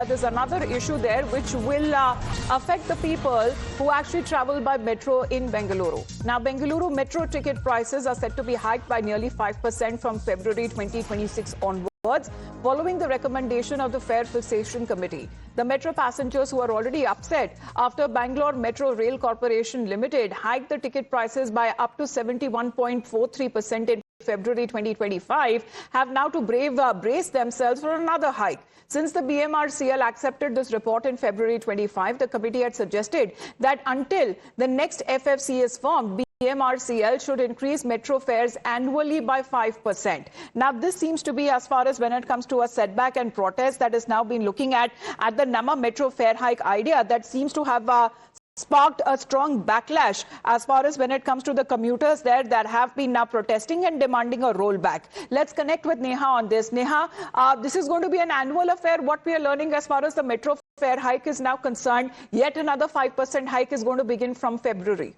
there's another issue there which will affect the people who actually travel by metro in Bengaluru. Now, Bengaluru Metro ticket prices are set to be hiked by nearly 5% from February 2026 onwards, following the recommendation of the Fare Fixation Committee. The metro passengers who are already upset after Bangalore Metro Rail Corporation Limited hiked the ticket prices by up to 71.43% in February 2025 have now to brace themselves for another hike. Since the BMRCL accepted this report in February 25, the committee had suggested that until the next FFC is formed, BMRCL should increase metro fares annually by 5%. Now, this seems to be, as far as when it comes to a setback and protest that is now been looking at the Nama metro fare hike idea, that seems to have sparked a strong backlash as far as when it comes to the commuters there that have been now protesting and demanding a rollback. Let's connect with Neha on this. Neha, this is going to be an annual affair. What we are learning as far as the metro fare hike is now concerned, yet another 5% hike is going to begin from February.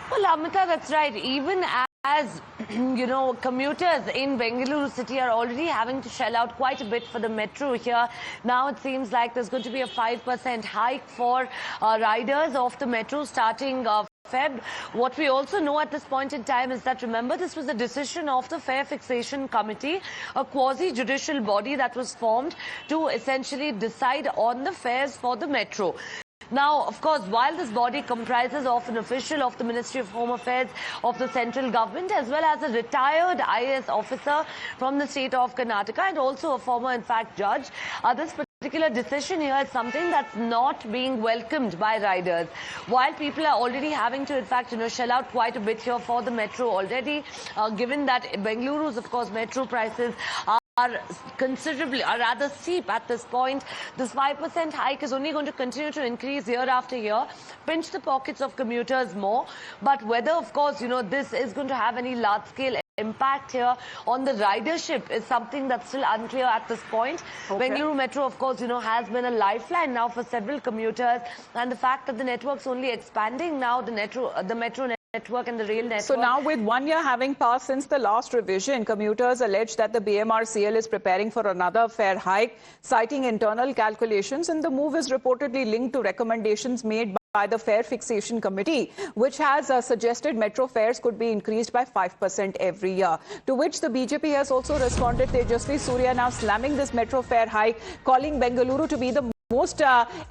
Well, Amita, that's right. Even as you know, commuters in Bengaluru city are already having to shell out quite a bit for the metro here. Now it seems like there's going to be a 5% hike for riders of the metro starting Feb. What we also know at this point in time is that, remember, this was a decision of the Fare Fixation Committee, a quasi-judicial body that was formed to essentially decide on the fares for the metro. Now, of course, while this body comprises of an official of the Ministry of Home Affairs of the central government, as well as a retired IAS officer from the state of Karnataka and also a former, in fact, judge, this particular decision here is something that's not being welcomed by riders. While people are already having to, in fact, shell out quite a bit here for the metro already, given that Bengaluru's, of course, metro prices are rather steep at this point. This 5% hike is only going to continue to increase year after year, pinch the pockets of commuters more. But whether, of course, this is going to have any large-scale impact here on the ridership is something that's still unclear at this point. Okay. Bengaluru Metro, of course, has been a lifeline now for several commuters, and the fact that the network's only expanding now, the metro network and the rail network. So now, with 1 year having passed since the last revision, commuters allege that the BMRCL is preparing for another fare hike, citing internal calculations, and the move is reportedly linked to recommendations made by the Fare Fixation Committee, which has suggested metro fares could be increased by 5% every year. To which the BJP has also responded. Tejasvi Surya now slamming this metro fare hike, calling Bengaluru to be the most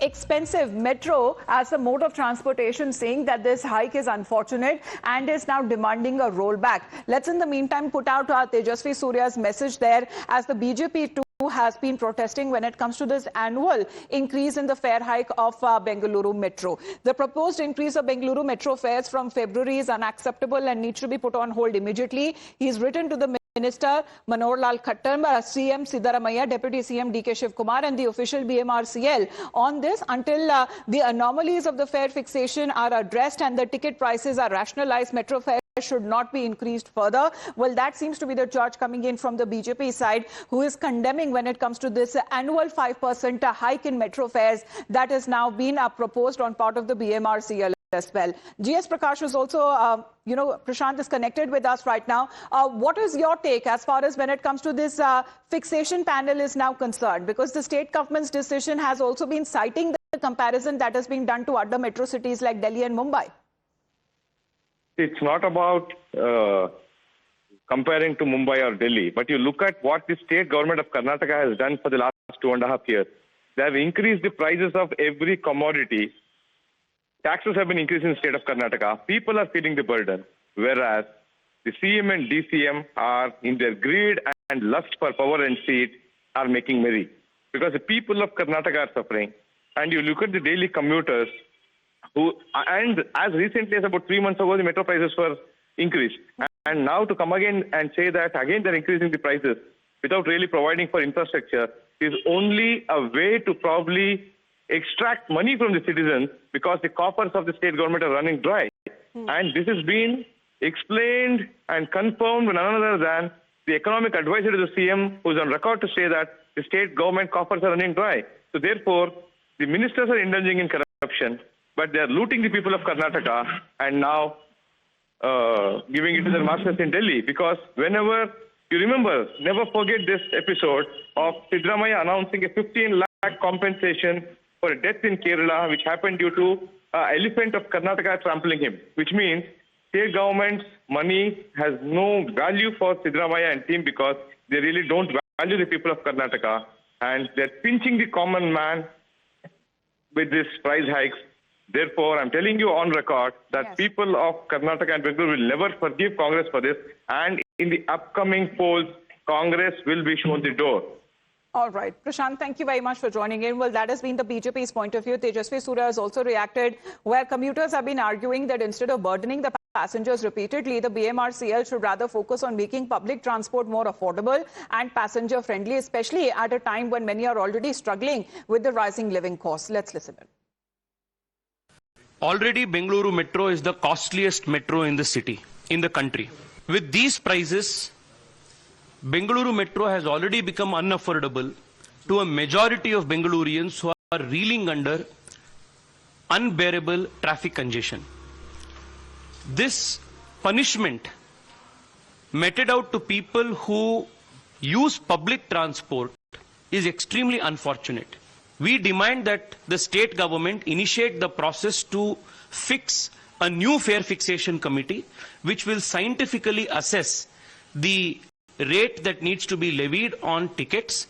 expensive metro as a mode of transportation, saying that this hike is unfortunate and is now demanding a rollback. Let's in the meantime put out Tejasvi Surya's message there, as the BJP too has been protesting when it comes to this annual increase in the fare hike of Bengaluru Metro. The proposed increase of Bengaluru Metro fares from February is unacceptable and needs to be put on hold immediately. He's written to the Minister Manohar Lal Khattar, CM Siddaramaiah, Deputy CM DK Shivkumar and the official BMRCL on this until the anomalies of the fare fixation are addressed and the ticket prices are rationalized. Metro fares should not be increased further. Well, that seems to be the charge coming in from the BJP side, who is condemning when it comes to this annual 5% hike in metro fares that has now been proposed on part of the BMRCL as well. GS Prakash is also, Prashant is connected with us right now. What is your take as far as when it comes to this fixation panel is now concerned? Because the state government's decision has also been citing the comparison that has been done to other metro cities like Delhi and Mumbai. It's not about comparing to Mumbai or Delhi, but you look at what the state government of Karnataka has done for the last 2.5 years. They have increased the prices of every commodity. Taxes have been increased in the state of Karnataka. People are feeling the burden, whereas the CM and DCM are, in their greed and lust for power and seat, are making merry. Because the people of Karnataka are suffering. And you look at the daily commuters, and as recently as about 3 months ago, the metro prices were increased. And now to come again and say that again they're increasing the prices without really providing for infrastructure is only a way to probably extract money from the citizens, because the coffers of the state government are running dry. And this has been explained and confirmed by none other than the economic advisor to the CM, who is on record to say that the state government coffers are running dry. So therefore, the ministers are indulging in corruption, but they are looting the people of Karnataka and now giving it to their masters in Delhi. Because whenever You remember, never forget this episode of Siddaramaiah announcing a 15 lakh compensation for a death in Kerala, which happened due to an elephant of Karnataka trampling him, which means state government's money has no value for Siddaramaiah and team because they really don't value the people of Karnataka, and they're pinching the common man with these price hikes. Therefore, I'm telling you on record that people of Karnataka and Bengaluru will never forgive Congress for this, and in the upcoming polls, Congress will be shown the door. All right. Prashant, thank you very much for joining in. Well, that has been the BJP's point of view. Tejasvi Surya has also reacted, where commuters have been arguing that instead of burdening the passengers repeatedly, the BMRCL should rather focus on making public transport more affordable and passenger-friendly, especially at a time when many are already struggling with the rising living costs. Let's listen in. Already, Bengaluru Metro is the costliest metro in the city, in the country. With these prices, Bengaluru Metro has already become unaffordable to a majority of Bengalurians who are reeling under unbearable traffic congestion. This punishment meted out to people who use public transport is extremely unfortunate. We demand that the state government initiate the process to fix a new Fare Fixation Committee, which will scientifically assess the rate that needs to be levied on tickets